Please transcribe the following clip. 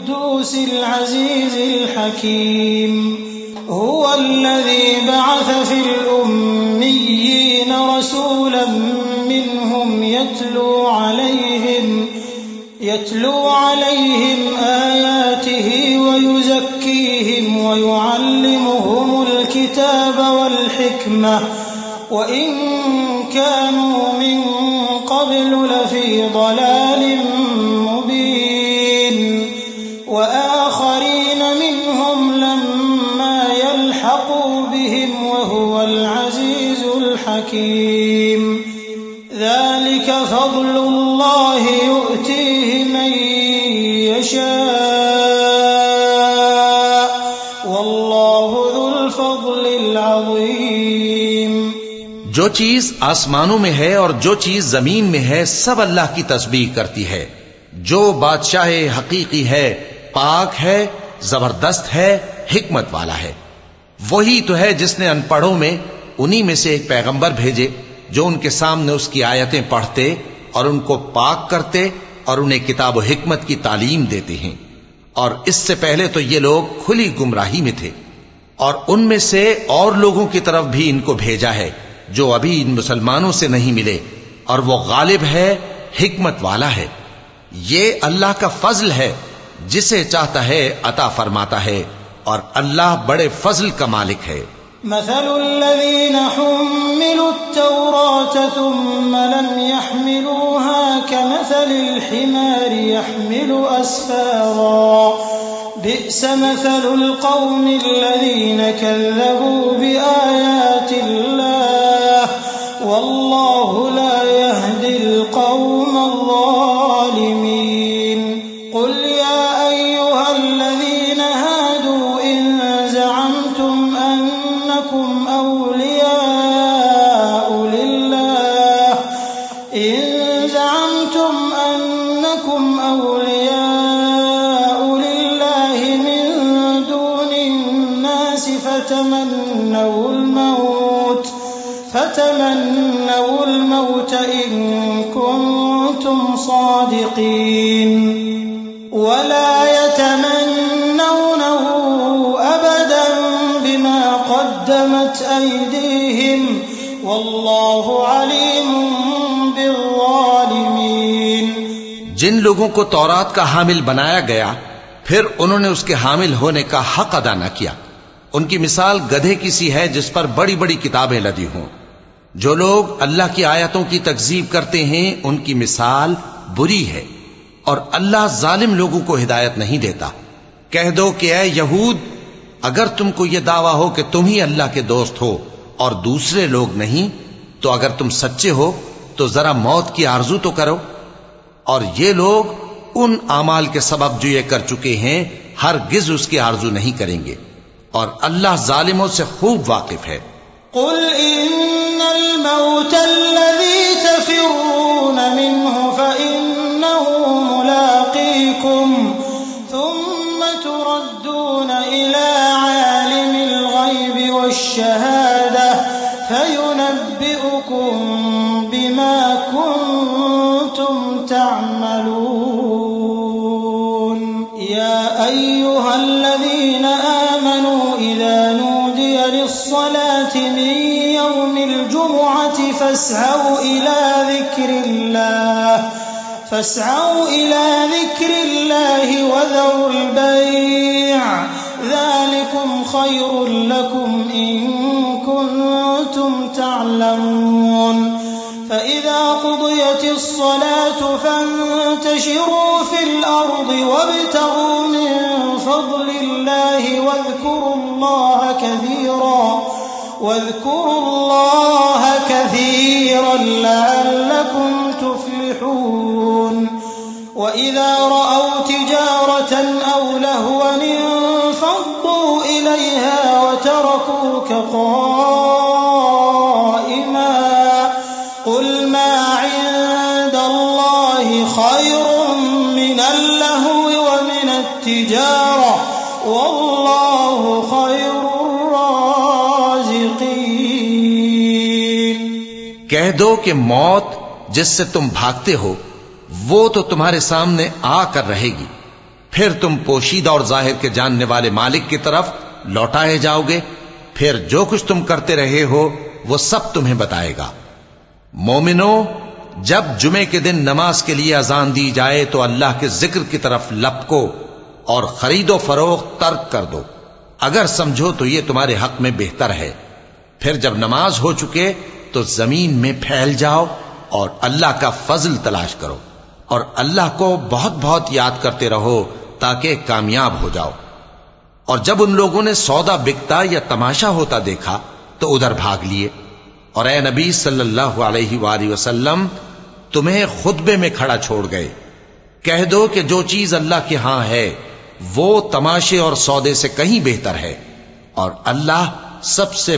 القدوس العزيز الحكيم هو الذي بعث في الأميين رسولا منهم يتلو عليهم آياته ويزكيهم ويعلمهم الكتاب والحكمة وإن كانوا من قبل لفي ضلال مبين وآخرين منهم لما يلحقوا بهم وهو العزيز الحكيم ذلك فضل الله يؤتيه من يشاء والله ذو الفضل العظيم۔ جو چیز آسمانوں میں ہے اور جو چیز زمین میں ہے سب اللہ کی تسبیح کرتی ہے۔ جو بادشاہ حقیقی ہے، پاک ہے، زبردست ہے، حکمت والا ہے۔ وہی تو ہے جس نے ان پڑھوں میں انہی میں سے ایک پیغمبر بھیجے جو ان کے سامنے اس کی آیتیں پڑھتے اور ان کو پاک کرتے اور انہیں کتاب و حکمت کی تعلیم دیتے ہیں، اور اس سے پہلے تو یہ لوگ کھلی گمراہی میں تھے، اور ان میں سے اور لوگوں کی طرف بھی ان کو بھیجا ہے جو ابھی ان مسلمانوں سے نہیں ملے، اور وہ غالب ہے، حکمت والا ہے۔ یہ اللہ کا فضل ہے، جسے چاہتا ہے عطا فرماتا ہے، اور اللہ بڑے فضل کا مالک ہے۔ مثل الذين حملوا التوراة ثم لم يحملوها كمثل الحمار يحمل أسفارا بئس مثل القوم الذين كذبوا بآيات الله والله لا يهدي القوم الظالمين۔ قل يا أيها الذين هادوا إن زعمتم أنكم أولياء لله من دون الناس فتمنوا الموت إن كنتم صادقين ولا يتمنونه أبدا بما قدمت أيديهم والله عليم بالظالمين۔ جن لوگوں کو تورات کا حامل بنایا گیا پھر انہوں نے اس کے حامل ہونے کا حق ادا نہ کیا، ان کی مثال گدھے کی سی ہے جس پر بڑی بڑی کتابیں لدی ہوں۔ جو لوگ اللہ کی آیتوں کی تکذیب کرتے ہیں ان کی مثال بری ہے، اور اللہ ظالم لوگوں کو ہدایت نہیں دیتا۔ کہہ دو کہ اے یہود، اگر تم کو یہ دعویٰ ہو کہ تم ہی اللہ کے دوست ہو اور دوسرے لوگ نہیں، تو اگر تم سچے ہو تو ذرا موت کی آرزو تو کرو۔ اور یہ لوگ ان اعمال کے سبب جو یہ کر چکے ہیں ہرگز اس کی آرزو نہیں کریں گے، اور اللہ ظالموں سے خوب واقف ہے۔ قل ان الموت الذي تفرون منه فإنه ملاقيكم ثم تردون إلى عالم الغيب والشهادة فينبئكم بما كنتم تعملون۔ يا أيها الذين آمنوا إذا نودي للصلاة من يوم الجمعة فاسعوا إلى ذكر الله وذروا البيع ذلكم خير لكم إن كنتم تعلمون۔ فإذا قضيت الصلاة فانتشروا في الأرض وابتغوا من فضل الله واذكروا الله كثيرا لعلكم تفلحون۔ وإذا رأوا تجارة أو لهوا انفضوا إليها وتركوك قائما قل ما عند الله خير من اللهو ومن التجارة والله خير الرازقين۔ کہہ دو کہ موت جس سے تم بھاگتے ہو وہ تو تمہارے سامنے آ کر رہے گی، پھر تم پوشیدہ اور ظاہر کے جاننے والے مالک کی طرف لوٹائے جاؤ گے، پھر جو کچھ تم کرتے رہے ہو وہ سب تمہیں بتائے گا۔ مومنو، جب جمعے کے دن نماز کے لیے اذان دی جائے تو اللہ کے ذکر کی طرف لپکو اور خرید و فروخت ترک کر دو، اگر سمجھو تو یہ تمہارے حق میں بہتر ہے۔ پھر جب نماز ہو چکے تو زمین میں پھیل جاؤ اور اللہ کا فضل تلاش کرو، اور اللہ کو بہت بہت یاد کرتے رہو تاکہ کامیاب ہو جاؤ۔ اور جب ان لوگوں نے سودا بکتا یا تماشا ہوتا دیکھا تو ادھر بھاگ لیے، اور اے نبی صلی اللہ علیہ وآلہ وسلم تمہیں خطبے میں کھڑا چھوڑ گئے۔ کہہ دو کہ جو چیز اللہ کے ہاں ہے وہ تماشے اور سودے سے کہیں بہتر ہے، اور اللہ سب سے